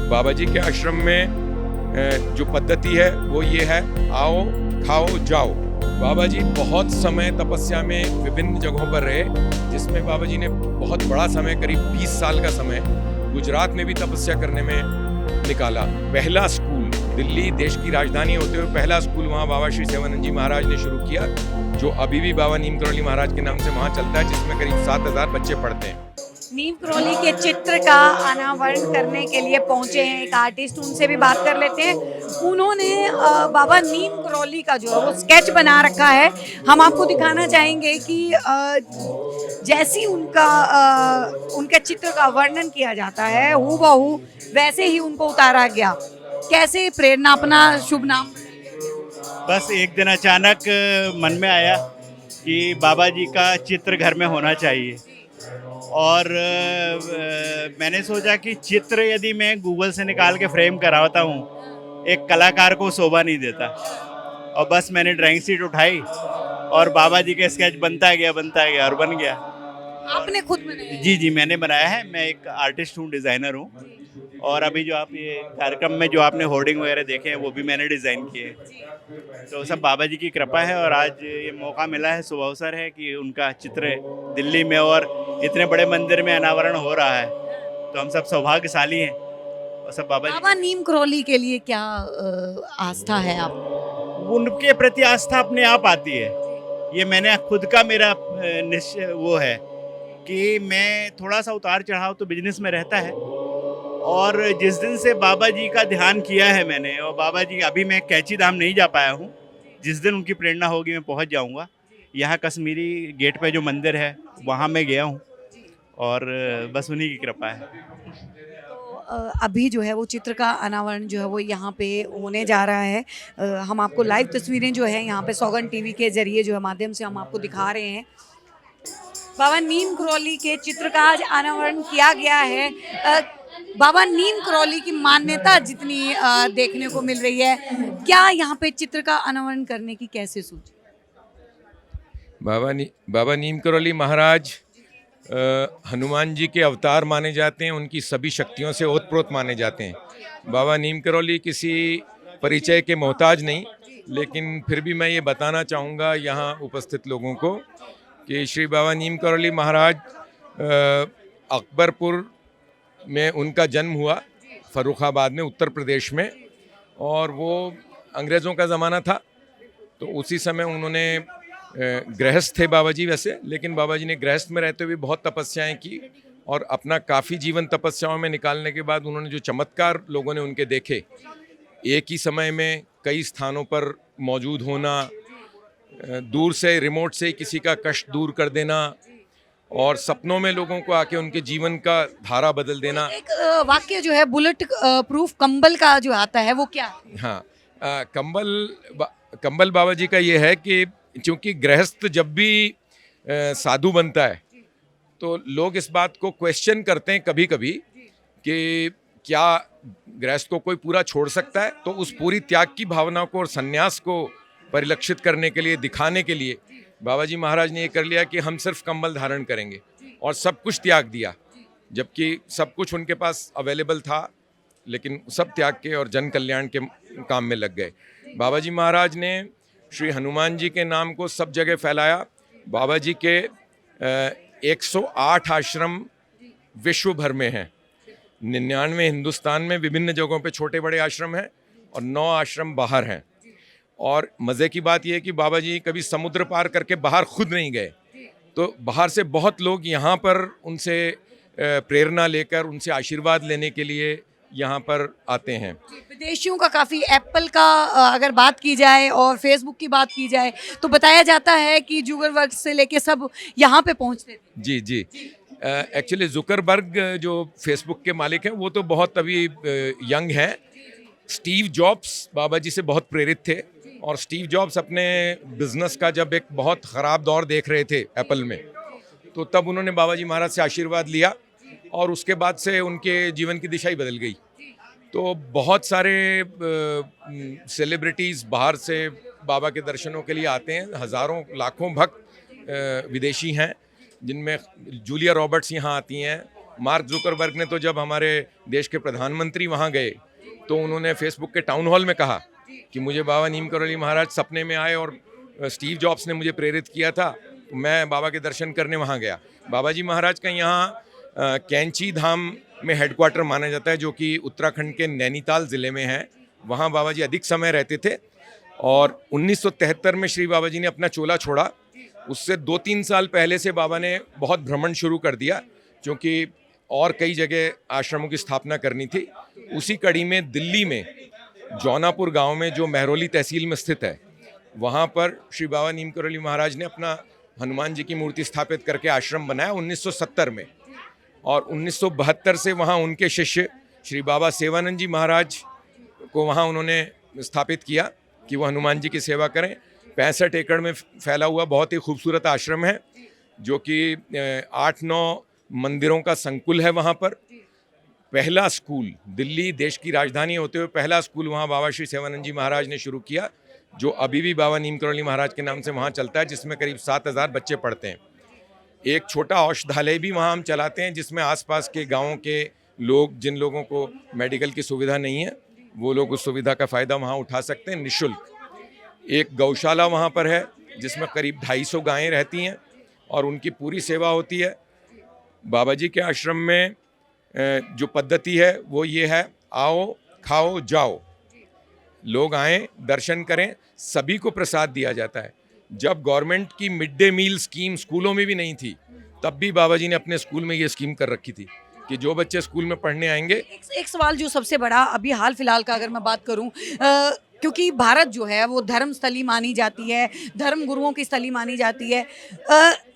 बाबा जी के आश्रम में जो पद्धति है वो ये है, आओ खाओ जाओ। बाबा जी बहुत समय तपस्या में विभिन्न जगहों पर रहे, जिसमें बाबा जी ने बहुत बड़ा समय, करीब 20 साल का समय गुजरात में भी तपस्या करने में निकाला। पहला स्कूल दिल्ली, देश की राजधानी होते हुए पहला स्कूल वहाँ बाबा श्री सेवानंद जी महाराज ने शुरू किया, जो अभी भी बाबा नीम करौली महाराज के नाम से वहाँ चलता है, जिसमें करीब 7,000 बच्चे पढ़ते हैं। नीम करौली के चित्र का अनावरण करने के लिए पहुंचे हैं एक आर्टिस्ट, उनसे भी बात कर लेते हैं। उन्होंने बाबा नीम करौली का जो है वो स्केच बना रखा है। हम आपको दिखाना चाहेंगे कि जैसी उनके चित्र का वर्णन किया जाता है हूबहू वैसे ही उनको उतारा गया। कैसे प्रेरणा, अपना शुभ नाम? बस एक दिन अचानक मन में आया कि बाबा जी का चित्र घर में होना चाहिए, और मैंने सोचा कि चित्र यदि मैं गूगल से निकाल के फ्रेम कराता हूँ, एक कलाकार को शोभा नहीं देता। और बस मैंने ड्राइंग शीट उठाई और बाबा जी का स्केच बनता गया और बन गया। आपने खुद बनाया? जी, मैंने बनाया है। मैं एक आर्टिस्ट हूँ, डिज़ाइनर हूँ। और अभी जो आप ये कार्यक्रम में जो आपने होर्डिंग वगैरह देखे हैं वो भी मैंने डिज़ाइन किए। तो सब बाबा जी की कृपा है, और आज ये मौका मिला है, शुभ अवसर है कि उनका चित्र दिल्ली में और इतने बड़े मंदिर में अनावरण हो रहा है। तो हम सब सौभाग्यशाली हैं, और सब बाबा नीम करौली के लिए क्या आस्था है आप? उनके प्रति आस्था अपने आप आती है। ये मैंने खुद का मेरा निश्चय वो है कि मैं थोड़ा सा उतार चढ़ाव तो बिजनेस में रहता है, और जिस दिन से बाबा जी का ध्यान किया है मैंने, और बाबा जी, अभी मैं कैची धाम नहीं जा पाया हूँ, जिस दिन उनकी प्रेरणा होगी मैं पहुँच जाऊँगा। यहाँ कश्मीरी गेट पे जो मंदिर है वहाँ मैं गया हूँ, और बस उन्हीं की कृपा है। तो अभी जो है वो चित्र का अनावरण जो है वो यहाँ पे होने जा रहा है। हम आपको लाइव तस्वीरें जो है यहाँ पे सौगंध टीवी के जरिए जो है माध्यम से हम आपको दिखा रहे हैं। बाबा नीम करौली के चित्र का आज अनावरण किया गया है। बाबा नीम करौली की मान्यता जितनी देखने को मिल रही है, क्या यहाँ पे चित्र का अनावरण करने की कैसे सोची? बाबा नीम करौली महाराज हनुमान जी के अवतार माने जाते हैं, उनकी सभी शक्तियों से ओतप्रोत माने जाते हैं। बाबा नीम करौली किसी परिचय के मोहताज नहीं, लेकिन फिर भी मैं ये बताना चाहूँगा यहाँ उपस्थित लोगों को कि श्री बाबा नीम करौली महाराज अकबरपुर में उनका जन्म हुआ, फर्रुखाबाद में, उत्तर प्रदेश में। और वो अंग्रेज़ों का ज़माना था, तो उसी समय उन्होंने गृहस्थ थे बाबा जी वैसे, लेकिन बाबा जी ने गृहस्थ में रहते हुए बहुत तपस्याएं की, और अपना काफ़ी जीवन तपस्याओं में निकालने के बाद उन्होंने जो चमत्कार लोगों ने उनके देखे, एक ही समय में कई स्थानों पर मौजूद होना, दूर से, रिमोट से किसी का कष्ट दूर कर देना, और सपनों में लोगों को आके उनके जीवन का धारा बदल देना। एक वाक्य जो है बुलेट प्रूफ कंबल का जो आता है वो क्या? हाँ, कंबल बाबा जी का ये है कि क्योंकि गृहस्थ जब भी साधु बनता है तो लोग इस बात को क्वेश्चन करते हैं कभी कभी कि क्या गृहस्थ को कोई पूरा छोड़ सकता है। तो उस पूरी त्याग की भावना को और संन्यास को परिलक्षित करने के लिए, दिखाने के लिए बाबा जी महाराज ने ये कर लिया कि हम सिर्फ कंबल धारण करेंगे, और सब कुछ त्याग दिया, जबकि सब कुछ उनके पास अवेलेबल था, लेकिन सब त्याग के और जन कल्याण के काम में लग गए। बाबा जी महाराज ने श्री हनुमान जी के नाम को सब जगह फैलाया। बाबा जी के 108 आश्रम विश्व भर में हैं, 99 हिंदुस्तान में विभिन्न जगहों पे छोटे बड़े आश्रम हैं, और 9 आश्रम बाहर हैं। और मज़े की बात यह है कि बाबा जी कभी समुद्र पार करके बाहर खुद नहीं गए, तो बाहर से बहुत लोग यहाँ पर उनसे प्रेरणा लेकर, उनसे आशीर्वाद लेने के लिए यहाँ पर आते हैं। विदेशियों का काफ़ी, एप्पल का अगर बात की जाए और फेसबुक की बात की जाए तो बताया जाता है कि जुगरबर्ग से लेके सब यहाँ पे पहुँचते थे। जी। एक्चुअली जुकरबर्ग जो फेसबुक के मालिक हैं वो तो बहुत अभी यंग हैं। स्टीव जॉब्स बाबा जी से बहुत प्रेरित थे, और स्टीव जॉब्स अपने बिजनेस का जब एक बहुत ख़राब दौर देख रहे थे एप्पल में, तो तब उन्होंने बाबा जी महाराज से आशीर्वाद लिया, और उसके बाद से उनके जीवन की दिशा ही बदल गई। तो बहुत सारे सेलिब्रिटीज़ बाहर से बाबा के दर्शनों के लिए आते हैं, हज़ारों लाखों भक्त विदेशी हैं, जिनमें जूलिया रॉबर्ट्स यहाँ आती हैं, मार्क जुकरबर्ग ने तो जब हमारे देश के प्रधानमंत्री वहाँ गए तो उन्होंने फेसबुक के टाउन हॉल में कहा कि मुझे बाबा नीम करोली महाराज सपने में आए और स्टीव जॉब्स ने मुझे प्रेरित किया था, तो मैं बाबा के दर्शन करने वहाँ गया। बाबा जी महाराज का यहाँ कैंची धाम में हेडक्वार्टर माना जाता है, जो कि उत्तराखंड के नैनीताल ज़िले में है। वहाँ बाबा जी अधिक समय रहते थे और 1973 में श्री बाबा जी ने अपना चोला छोड़ा। उससे 2-3 साल पहले से बाबा ने बहुत भ्रमण शुरू कर दिया, क्योंकि और कई जगह आश्रमों की स्थापना करनी थी। उसी कड़ी में दिल्ली में जौनापुर गांव में, जो महरौली तहसील में स्थित है, वहाँ पर श्री बाबा नीम करोली महाराज ने अपना हनुमान जी की मूर्ति स्थापित करके आश्रम बनाया 1970 में। और 1972 से वहाँ उनके शिष्य श्री बाबा सेवानंद जी महाराज को वहाँ उन्होंने स्थापित किया कि वो हनुमान जी की सेवा करें। 65 एकड़ में फैला हुआ बहुत ही खूबसूरत आश्रम है, जो कि 8-9 मंदिरों का संकुल है। वहाँ पर पहला स्कूल, दिल्ली देश की राजधानी होते हुए पहला स्कूल वहाँ बाबा श्री सेवानंद जी महाराज ने शुरू किया, जो अभी भी बाबा नीम करोली महाराज के नाम से वहाँ चलता है, जिसमें करीब 7,000 बच्चे पढ़ते हैं। एक छोटा औषधालय भी वहाँ हम चलाते हैं, जिसमें आसपास के गाँवों के लोग, जिन लोगों को मेडिकल की सुविधा नहीं है, वो लोग उस सुविधा का फ़ायदा वहाँ उठा सकते हैं निःशुल्क। एक गौशाला वहाँ पर है, जिसमें करीब 250 गायें रहती हैं और उनकी पूरी सेवा होती है। बाबा जी के आश्रम में जो पद्धति है वो ये है, आओ खाओ जाओ। लोग आएँ, दर्शन करें, सभी को प्रसाद दिया जाता है। जब गवर्नमेंट की मिड डे मील स्कीम स्कूलों में भी नहीं थी, तब भी बाबा जी ने अपने स्कूल में ये स्कीम कर रखी थी कि जो बच्चे स्कूल में पढ़ने आएंगे। एक सवाल जो सबसे बड़ा अभी हाल फिलहाल का अगर मैं बात करूं, क्योंकि भारत जो है वो धर्म स्थली मानी जाती है, धर्म गुरुओं की स्थली मानी जाती है।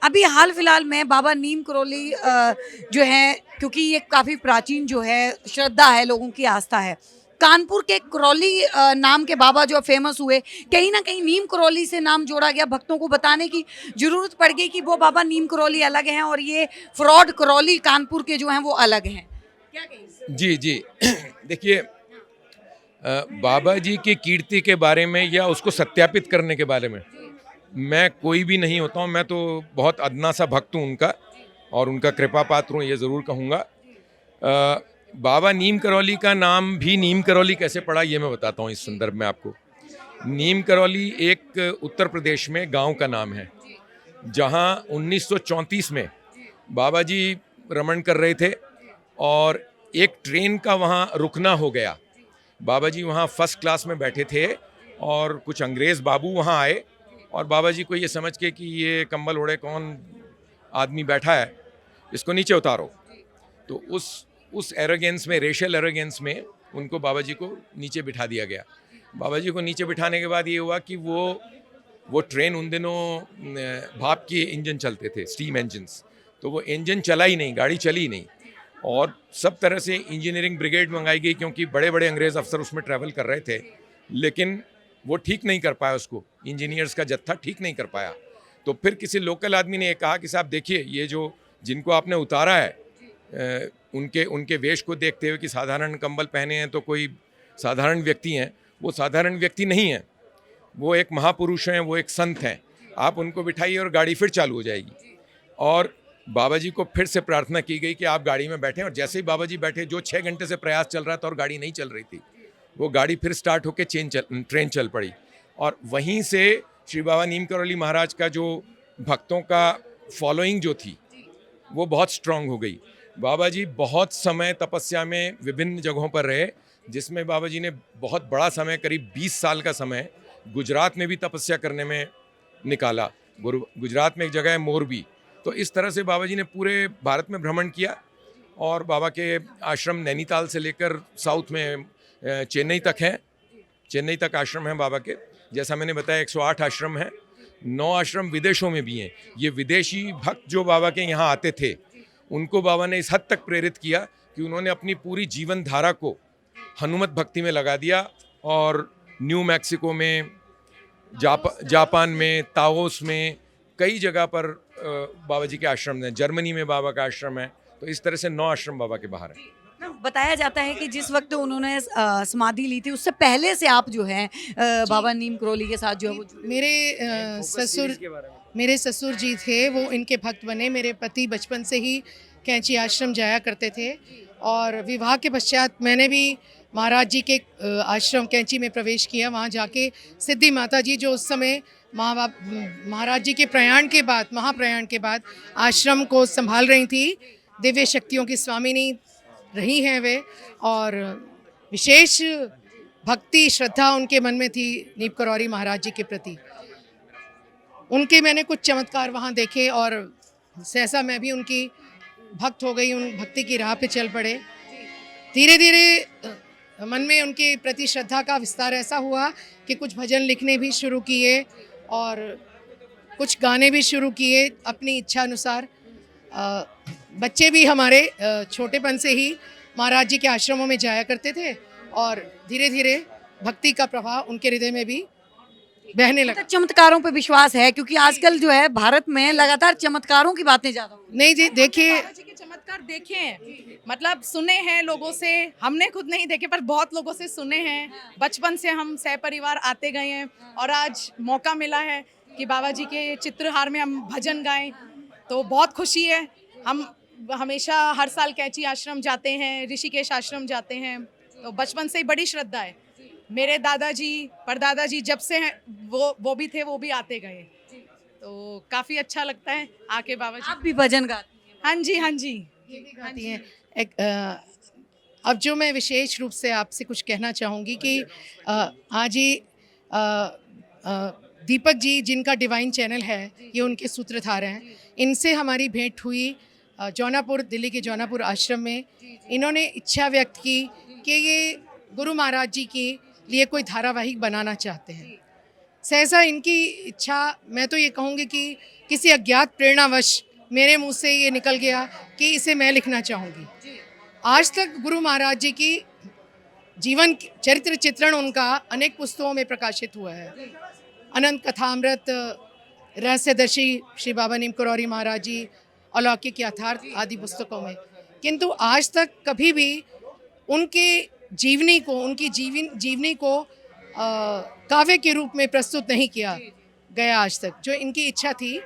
अभी हाल फिलहाल में बाबा नीम करोली जो है, क्योंकि ये काफ़ी प्राचीन जो है श्रद्धा है, लोगों की आस्था है। कानपुर के करौली नाम के बाबा जो फेमस हुए, कहीं ना कहीं नीम करौली से नाम जोड़ा गया। भक्तों को बताने की जरूरत पड़ गई कि वो बाबा नीम करौली अलग हैं और ये फ्रॉड करौली कानपुर के जो हैं वो अलग हैं। क्या कहेंगे? जी जी देखिए, बाबा जी की कीर्ति के बारे में या उसको सत्यापित करने के बारे में मैं कोई भी नहीं होता हूँ। मैं तो बहुत अदना सा भक्त हूँ उनका, और उनका कृपा पात्र हूँ, ये ज़रूर कहूँगा। बाबा नीम करौली का नाम भी नीम करौली कैसे पड़ा, ये मैं बताता हूँ इस संदर्भ में आपको। नीम करौली एक उत्तर प्रदेश में गांव का नाम है, जहां 1934 में बाबा जी रमण कर रहे थे और एक ट्रेन का वहां रुकना हो गया। बाबा जी वहां फर्स्ट क्लास में बैठे थे और कुछ अंग्रेज़ बाबू वहां आए और बाबा जी को ये समझ के कि ये कंबल ओढ़े कौन आदमी बैठा है, इसको नीचे उतारो। तो उस एरोगेंस में, रेशियल एरोगेंस में, उनको बाबा जी को नीचे बिठा दिया गया। बाबा जी को नीचे बिठाने के बाद ये हुआ कि वो ट्रेन, उन दिनों भाप के इंजन चलते थे, स्टीम इंजन्स, तो वो इंजन चला ही नहीं, गाड़ी चली ही नहीं। और सब तरह से इंजीनियरिंग ब्रिगेड मंगाई गई, क्योंकि बड़े बड़े अंग्रेज़ अफसर उसमें ट्रैवल कर रहे थे, लेकिन वो ठीक नहीं कर पाया, उसको इंजीनियर्स का जत्था ठीक नहीं कर पाया। तो फिर किसी लोकल आदमी ने ये कहा कि साहब देखिए, ये जो जिनको आपने उतारा है, उनके वेश को देखते हुए कि साधारण कंबल पहने हैं तो कोई साधारण व्यक्ति हैं, वो साधारण व्यक्ति नहीं हैं, वो एक महापुरुष हैं, वो एक संत हैं। आप उनको बिठाइए और गाड़ी फिर चालू हो जाएगी। और बाबा जी को फिर से प्रार्थना की गई कि आप गाड़ी में बैठें, और जैसे ही बाबा जी बैठे, जो 6 घंटे से प्रयास चल रहा था और गाड़ी नहीं चल रही थी, वो गाड़ी फिर स्टार्ट होकर ट्रेन चल पड़ी। और वहीं से श्री बाबा नीम करौली महाराज का जो भक्तों का फॉलोइंग जो थी, वो बहुत स्ट्रांग हो गई। बाबा जी बहुत समय तपस्या में विभिन्न जगहों पर रहे, जिसमें बाबा जी ने बहुत बड़ा समय, करीब 20 साल का समय, गुजरात में भी तपस्या करने में निकाला। गुजरात में एक जगह है मोरबी। तो इस तरह से बाबा जी ने पूरे भारत में भ्रमण किया, और बाबा के आश्रम नैनीताल से लेकर साउथ में चेन्नई तक हैं। चेन्नई तक आश्रम हैं बाबा के। जैसा मैंने बताया 108 आश्रम हैं, 9 आश्रम विदेशों में भी हैं। ये विदेशी भक्त जो बाबा के यहाँ आते थे, उनको बाबा ने इस हद तक प्रेरित किया कि उन्होंने अपनी पूरी जीवन धारा को हनुमत भक्ति में लगा दिया। और न्यू मैक्सिको में, जापान में, ताओस में, कई जगह पर बाबा जी के आश्रम हैं। जर्मनी में बाबा का आश्रम है। तो इस तरह से 9 आश्रम बाबा के बाहर हैं। बताया जाता है कि जिस वक्त उन्होंने समाधि ली थी, उससे पहले से आप जो है बाबा नीम करौली के साथ जो है वो मेरे ससुर जी थे, वो इनके भक्त बने। मेरे पति बचपन से ही कैंची आश्रम जाया करते थे और विवाह के पश्चात मैंने भी महाराज जी के आश्रम कैंची में प्रवेश किया। वहाँ जाके सिद्धि माता जी जो उस समय महाराज जी के प्रयाण के बाद, महाप्रयाण के बाद आश्रम को संभाल रही थी, दिव्य शक्तियों की स्वामिनी रही हैं वे, और विशेष भक्ति श्रद्धा उनके मन में थी नीप करौरी महाराज जी के प्रति। उनके मैंने कुछ चमत्कार वहाँ देखे और सहसा मैं भी उनकी भक्त हो गई, उन भक्ति की राह पे चल पड़े। धीरे धीरे मन में उनके प्रति श्रद्धा का विस्तार ऐसा हुआ कि कुछ भजन लिखने भी शुरू किए और कुछ गाने भी शुरू किए अपनी इच्छा अनुसार। बच्चे भी हमारे छोटेपन से ही महाराज जी के आश्रमों में जाया करते थे और धीरे धीरे भक्ति का प्रभाव उनके हृदय में भी बहने लगा। चमत्कारों पे विश्वास है क्योंकि आजकल जो है भारत में लगातार चमत्कारों की बातें ज्यादा हो रही हैं। नहीं जी, देखिए महाराज जी के चमत्कार देखे हैं, मतलब सुने हैं लोगों से, हमने खुद नहीं देखे पर बहुत लोगों से सुने हैं। बचपन से हम सह परिवार आते गए हैं और आज मौका मिला है कि बाबा जी के चित्रहार में हम भजन गाएं, तो बहुत खुशी है। हम हमेशा हर साल कैंची आश्रम जाते हैं, ऋषिकेश आश्रम जाते हैं, तो बचपन से ही बड़ी श्रद्धा है। मेरे दादाजी परदादा जी जब से हैं वो भी थे, वो भी आते गए, तो काफ़ी अच्छा लगता है आके बाबा जी। आप भी भजन गाती हैं? हाँ जी, हाँ जी। गाती हैं। अब जो मैं विशेष रूप से आपसे कुछ कहना चाहूँगी कि आज ही दीपक जी जिनका डिवाइन चैनल है, ये उनके सूत्रधार हैं, इनसे हमारी भेंट हुई जौनापुर, दिल्ली के जौनापुर आश्रम में। इन्होंने इच्छा व्यक्त की कि ये गुरु महाराज जी के लिए कोई धारावाहिक बनाना चाहते हैं। सहसा इनकी इच्छा, मैं तो ये कहूँगी कि किसी अज्ञात प्रेरणावश मेरे मुंह से ये निकल गया कि इसे मैं लिखना चाहूँगी। आज तक गुरु महाराज जी की जीवन चरित्र चित्रण उनका अनेक पुस्तकों में प्रकाशित हुआ है, अनंत कथामृत, रहस्यदर्शी श्री बाबा नीम करौरी महाराज जी, अलौकिक यथार्थ आदि पुस्तकों में, किंतु आज तक कभी भी उनके जीवनी को, उनकी जीवनी को काव्य के रूप में प्रस्तुत नहीं किया गया आज तक, जो इनकी इच्छा थी।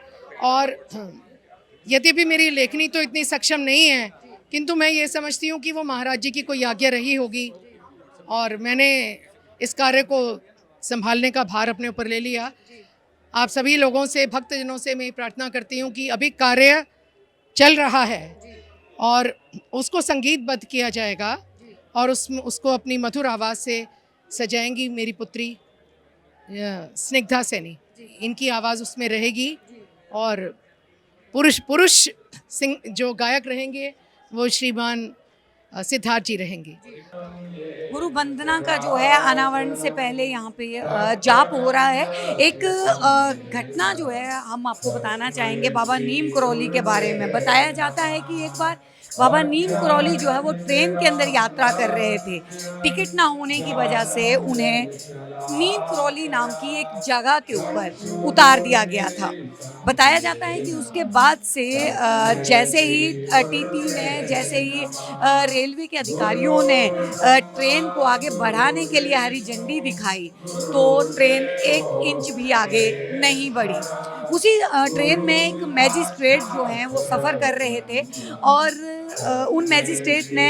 और यद्यपि मेरी लेखनी तो इतनी सक्षम नहीं है, किंतु मैं ये समझती हूँ कि वो महाराज जी की कोई आज्ञा रही होगी और मैंने इस कार्य को संभालने का भार अपने ऊपर ले लिया। आप सभी लोगों से, भक्तजनों से मैं प्रार्थना करती हूँ कि अभी कार्य चल रहा है और उसको संगीतबद्ध किया जाएगा और उसको अपनी मधुर आवाज़ से सजाएंगी मेरी पुत्री स्निग्धा सैनी। इनकी आवाज़ उसमें रहेगी और पुरुष सिंह जो गायक रहेंगे वो श्रीमान सिद्धार्थ जी रहेंगे। गुरु वंदना का जो है अनावरण से पहले यहाँ पे जाप हो रहा है। एक घटना जो है हम आपको बताना चाहेंगे बाबा नीम करौली के बारे में। बताया जाता है कि एक बार बाबा नीम करौली जो है वो ट्रेन के अंदर यात्रा कर रहे थे। टिकट ना होने की वजह से उन्हें नीम करौली नाम की एक जगह के ऊपर उतार दिया गया था। बताया जाता है कि उसके बाद से जैसे ही टीटी ने, जैसे ही रेलवे के अधिकारियों ने ट्रेन को आगे बढ़ाने के लिए हरी झंडी दिखाई तो ट्रेन 1 इंच भी आगे नहीं बढ़ी। उसी ट्रेन में एक मैजिस्ट्रेट जो हैं वो सफ़र कर रहे थे और उन मैजिस्ट्रेट ने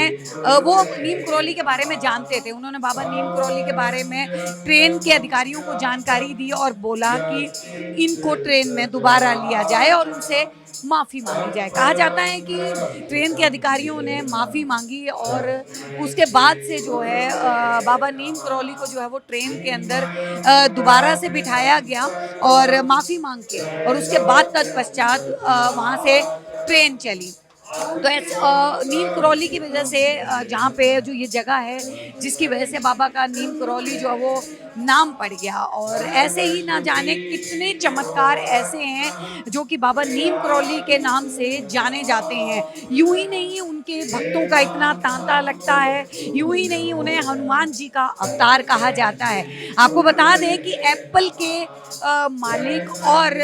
वो नीम करौली के बारे में जानते थे। उन्होंने बाबा नीम करौली के बारे में ट्रेन के अधिकारियों को जानकारी दी और बोला कि इनको ट्रेन में दोबारा लिया जाए और उनसे माफ़ी मांगी जाए। कहा जाता है कि ट्रेन के अधिकारियों ने माफ़ी मांगी और उसके बाद से जो है बाबा नीम करौली को जो है वो ट्रेन के अंदर दोबारा से बिठाया गया और माफ़ी मांग के, और उसके बाद तत्पश्चात वहाँ से ट्रेन चली। तो नीम करौली की वजह से जहाँ पे जो ये जगह है जिसकी वजह से बाबा का नीम करौली जो है वो नाम पड़ गया। और ऐसे ही ना जाने कितने चमत्कार ऐसे हैं जो कि बाबा नीम करौली के नाम से जाने जाते हैं। यूं ही नहीं उनके भक्तों का इतना तांता लगता है, यूं ही नहीं उन्हें हनुमान जी का अवतार कहा जाता है। आपको बता दें कि एप्पल के मालिक और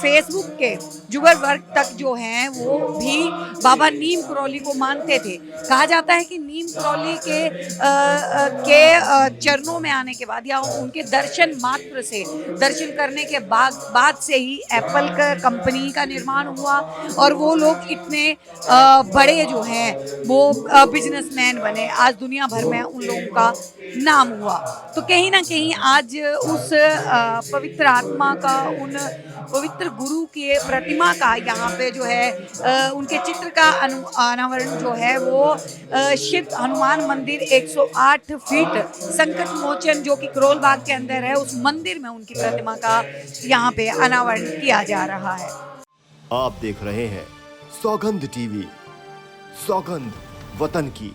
फेसबुक के जुगरवर्ग तक जो हैं वो भी बाबा नीम करौली को मानते थे। कहा जाता है कि नीम करौली के चरणों में आने के बाद या उनके दर्शन मात्र से, दर्शन करने के बाद से ही एप्पल का कंपनी का निर्माण हुआ और वो लोग इतने बड़े जो हैं वो बिजनेसमैन बने। आज दुनिया भर में उन लोगों का नाम हुआ। तो कहीं ना कहीं आज उस पवित्र आत्मा का, उन पवित्र गुरु के प्रतिमा का यहाँ पे जो है उनके चित्र का अनावरण जो है वो शिव हनुमान मंदिर 108 फीट संकट मोचन जो कि करोल बाग के अंदर है, उस मंदिर में उनकी प्रतिमा का यहाँ पे अनावरण किया जा रहा है। आप देख रहे हैं सौगंध टीवी, सौगंध वतन की।